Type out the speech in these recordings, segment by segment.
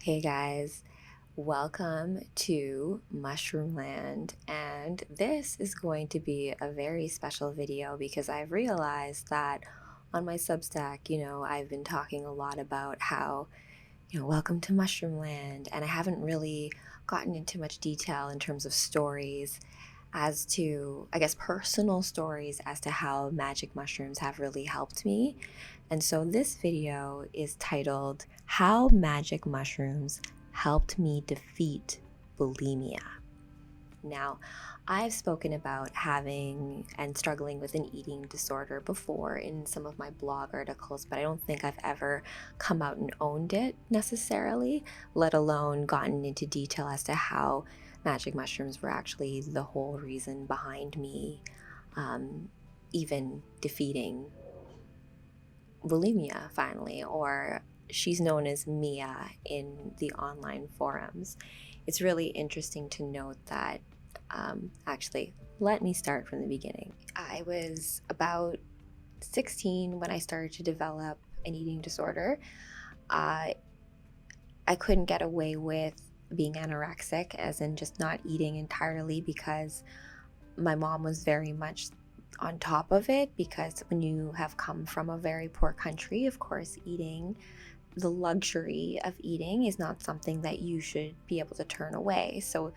Hey guys, welcome to Mushroomland, and this is going to be a very special video because I've realized that on my Substack, I've been talking a lot about how, welcome to Mushroomland, and I haven't really gotten into much detail in terms of stories as to, I guess, personal stories as to how magic mushrooms have really helped me. And so this video is titled How Magic Mushrooms Helped Me Defeat Bulimia. Now, I've spoken about having and struggling with an eating disorder before in some of my blog articles, but I don't think I've ever come out and owned it necessarily, let alone gotten into detail as to how magic mushrooms were actually the whole reason behind me even defeating bulimia finally, or she's known as Mia in the online forums. It's really interesting to note that actually, let me start from the beginning. I was about 16 when I started to develop an eating disorder. I couldn't get away with being anorexic, as in just not eating entirely, because my mom was very much on top of it, because when you have come from a very poor country, of course, the luxury of eating is not something that you should be able to turn away. So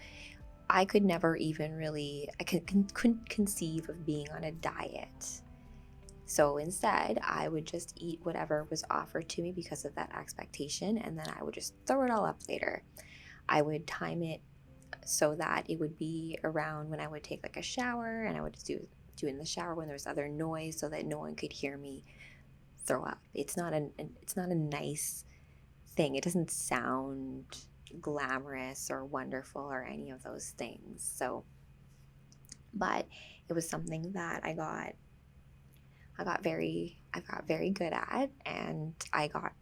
I could never even really, couldn't conceive of being on a diet. So instead, I would just eat whatever was offered to me because of that expectation, and then I would just throw it all up later. I would time it so that it would be around when I would take like a shower, and I would do in the shower when there's other noise so that no one could hear me throw up. It's not a nice thing. It doesn't sound glamorous or wonderful or any of those things. So, but it was something that I got very good at, and I got,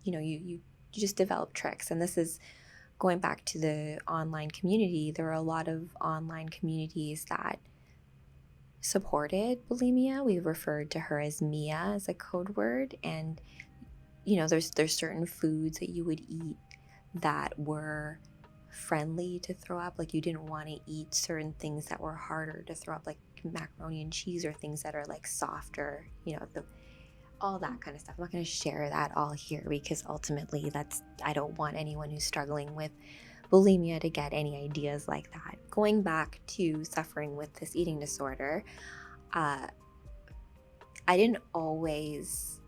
you just develop tricks. And this is going back to the online community. There are a lot of online communities that supported bulimia. We referred to her as Mia as a code word, and there's certain foods that you would eat that were friendly to throw up. Like, you didn't want to eat certain things that were harder to throw up, like macaroni and cheese, or things that are like softer, all that kind of stuff. I'm not going to share that all here because ultimately I don't want anyone who's struggling with bulimia to get any ideas like that. Going back to suffering with this eating disorder, I didn't always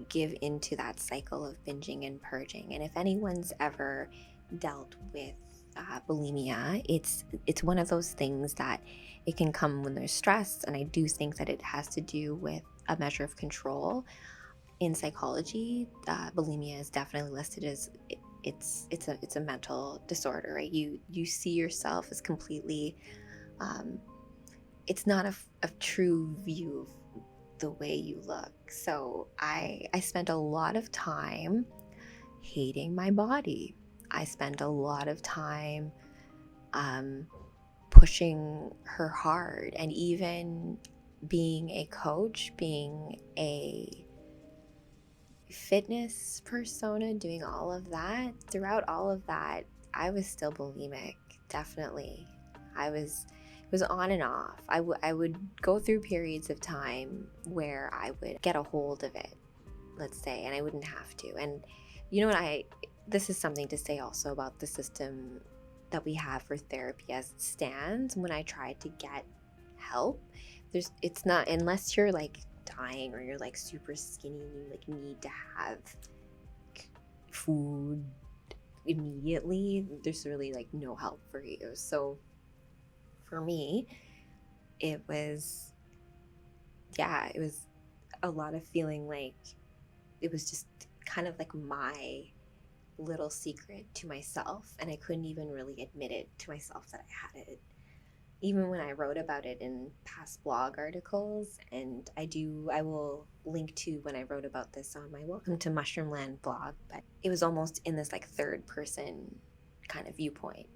give into that cycle of binging and purging. And if anyone's ever dealt with bulimia, it's one of those things that it can come when there's stress, and I do think that it has to do with a measure of control. In psychology, bulimia is definitely listed as it's a mental disorder, right? You see yourself as completely, it's not a true view of the way you look. So I spent a lot of time hating my body. I spent a lot of time pushing her hard, and even being a coach, being a fitness persona, doing all of that. Throughout all of that, I was still bulimic, definitely. It was on and off. I would go through periods of time where I would get a hold of it, let's say, and I wouldn't have to. And you know what, this is something to say also about the system that we have for therapy as it stands. When I tried to get help, it's not, unless you're like dying or you're like super skinny and you like need to have food immediately, there's really like no help for you. So for me, it was a lot of feeling like it was just kind of like my little secret to myself, and I couldn't even really admit it to myself that I had it. Even when I wrote about it in past blog articles, and I will link to when I wrote about this on my Welcome to Mushroomland blog, but it was almost in this like third person kind of viewpoint.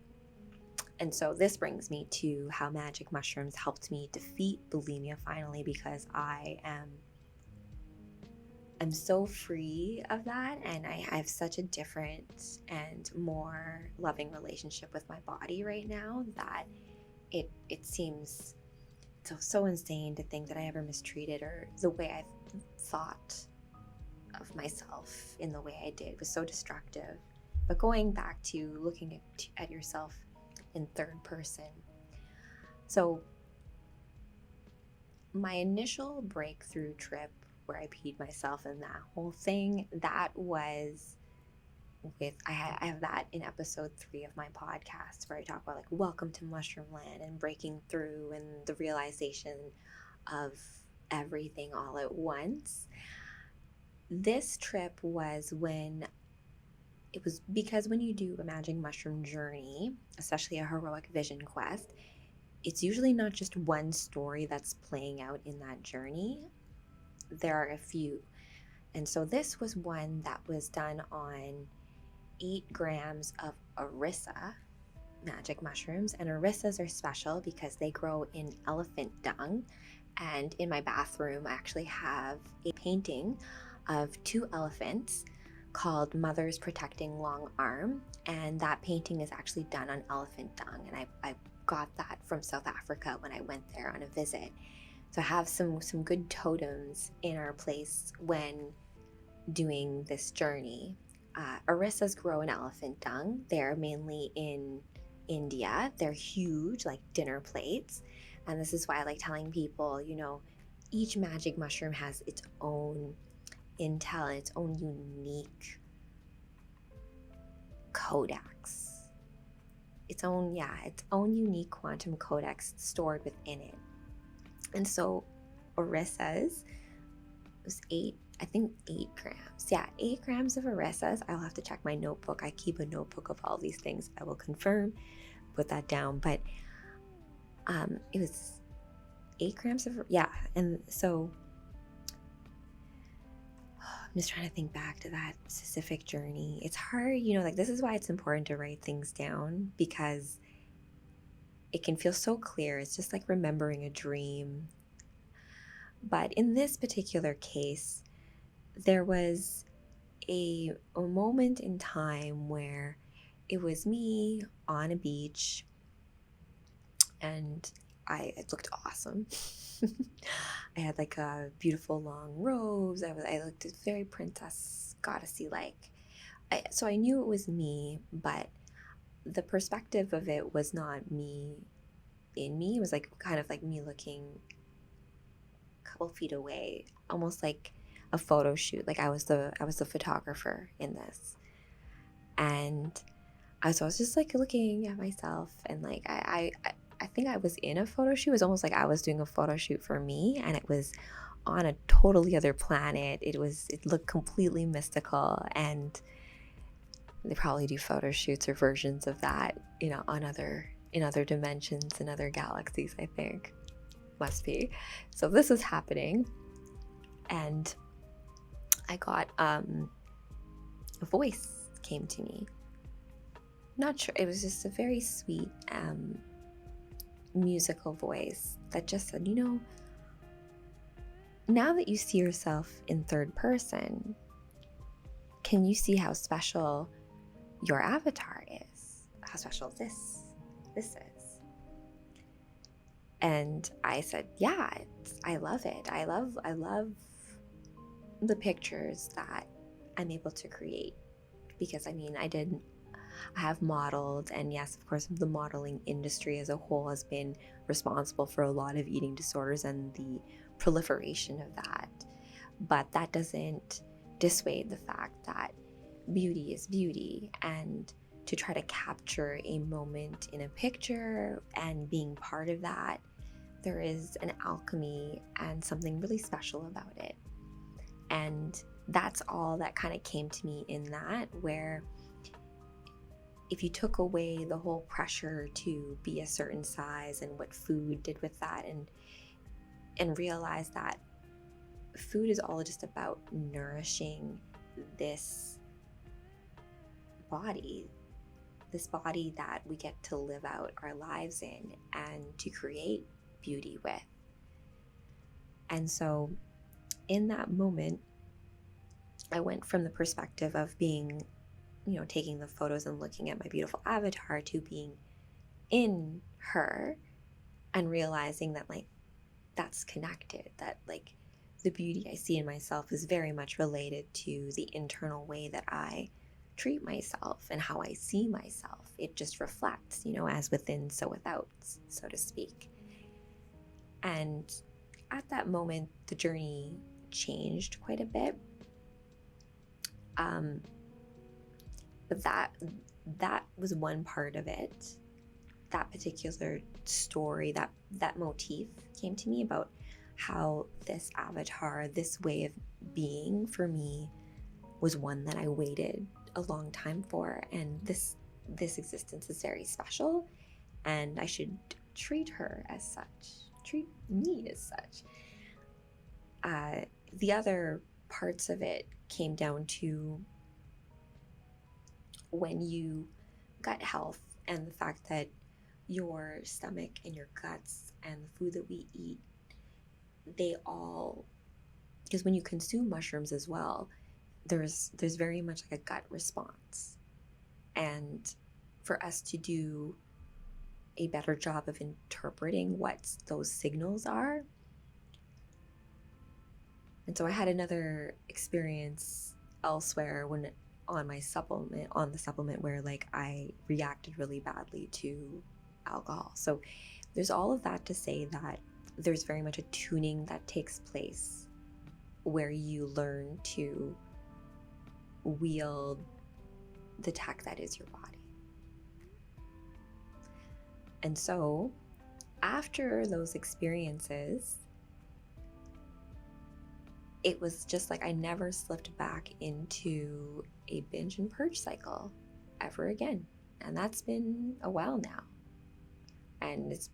And so this brings me to how magic mushrooms helped me defeat bulimia finally, because I am I'm so free of that, and I have such a different and more loving relationship with my body right now that it seems so insane to think that I ever mistreated, or the way I thought of myself in the way I did was so destructive. But going back to looking at yourself in third person. So my initial breakthrough trip where I peed myself and that whole thing, that was with, I have that in episode 3 of my podcast, where I talk about like welcome to Mushroomland and breaking through and the realization of everything all at once. This trip was when it was, because when you do a magic mushroom journey, especially a heroic vision quest, it's usually not just one story that's playing out in that journey. There are a few. And so this was one that was done on 8 grams of Orissa magic mushrooms. And Orissas are special because they grow in elephant dung. And in my bathroom, I actually have a painting of 2 elephants called Mothers Protecting Long Arm. And that painting is actually done on elephant dung. And I got that from South Africa when I went there on a visit. So I have some good totems in our place when doing this journey. Orissas grow in elephant dung. They're mainly in India. They're huge, like dinner plates. And this is why I like telling people, you know, each magic mushroom has its own intel and its own unique codex. Its own unique quantum codex stored within it. And so Orissas was 8 grams. Yeah, 8 grams of Orissas. I'll have to check my notebook. I keep a notebook of all these things. I will confirm, put that down. But it was 8 grams of, and so I'm just trying to think back to that specific journey. It's hard, you know, like this is why it's important to write things down, because it can feel so clear. It's just like remembering a dream. But in this particular case, there was a moment in time where it was me on a beach, and it looked awesome. I had like a beautiful long robes. I looked very princess goddessy like. So I knew it was me, but the perspective of it was not me in me. It was like kind of like me looking a couple feet away, almost like a photo shoot. Like I was the photographer in this, and I was just like looking at myself, and like I think I was in a photo shoot. It was almost like I was doing a photo shoot for me, and it was on a totally other planet. It looked completely mystical, and they probably do photo shoots or versions of that, you know, in other dimensions and other galaxies, I think. Must be. So this was happening, and I got a voice came to me. Not sure, it was just a very sweet musical voice that just said, you know, now that you see yourself in third person, can you see how special your avatar is? How special this is? And I said, yeah, I love it. I love the pictures that I'm able to create, because I mean, I have modeled, and yes, of course, the modeling industry as a whole has been responsible for a lot of eating disorders and the proliferation of that. But that doesn't dissuade the fact that beauty is beauty, and to try to capture a moment in a picture and being part of that, there is an alchemy and something really special about it. And that's all that kind of came to me in that, where if you took away the whole pressure to be a certain size and what food did with that, and realize that food is all just about nourishing this body that we get to live out our lives in and to create beauty with. And so in that moment, I went from the perspective of being, taking the photos and looking at my beautiful avatar to being in her and realizing that, like, that's connected, that, like, the beauty I see in myself is very much related to the internal way that I treat myself and how I see myself. It just reflects, as within, so without, so to speak. And at that moment, the journey changed quite a bit. But that was one part of it. That particular story, that motif came to me about how this avatar, this way of being for me, was one that I waited a long time for, and this existence is very special, and I should treat her as such, treat me as such. The other parts of it came down to when you gut health and the fact that your stomach and your guts and the food that we eat, they all, because when you consume mushrooms as well, there's very much like a gut response. And for us to do a better job of interpreting what those signals are. And so I had another experience elsewhere when on the supplement where, like, I reacted really badly to alcohol. So there's all of that to say that there's very much a tuning that takes place where you learn to wield the tech that is your body. And so after those experiences, it was just like I never slipped back into a binge and purge cycle ever again. And that's been a while now. And there's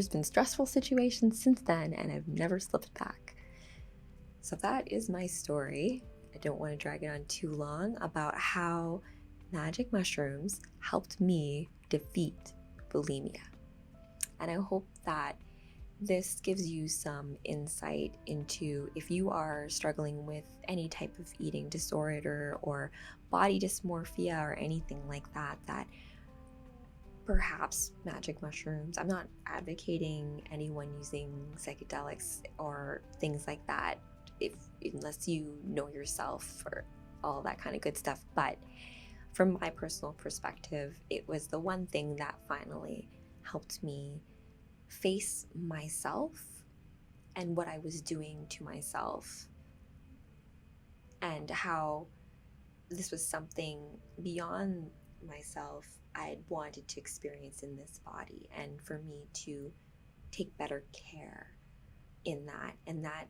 been stressful situations since then, and I've never slipped back. So that is my story. I don't want to drag it on too long about how magic mushrooms helped me defeat bulimia. And I hope that this gives you some insight into, if you are struggling with any type of eating disorder or body dysmorphia or anything like that, that perhaps magic mushrooms, I'm not advocating anyone using psychedelics or things like that, unless you know yourself or all that kind of good stuff. But from my personal perspective, it was the one thing that finally helped me face myself and what I was doing to myself, and how this was something beyond myself I'd wanted to experience in this body, and for me to take better care in that, and that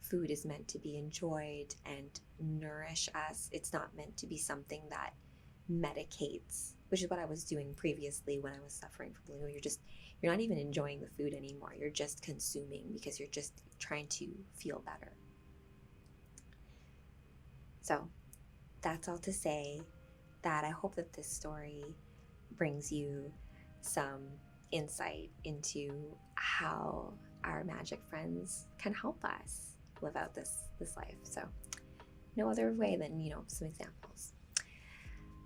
food is meant to be enjoyed and nourish us. It's not meant to be something that medicates, which is what I was doing previously when I was suffering from bulimia. You're not even enjoying the food anymore. You're just consuming because you're just trying to feel better. So that's all to say that I hope that this story brings you some insight into how our magic friends can help us live out this life. So no other way than, some examples.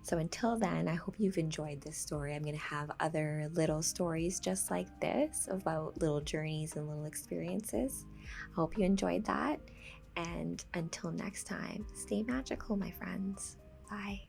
So until then, I hope you've enjoyed this story. I'm going to have other little stories just like this about little journeys and little experiences. I hope you enjoyed that. And until next time, stay magical, my friends. Bye.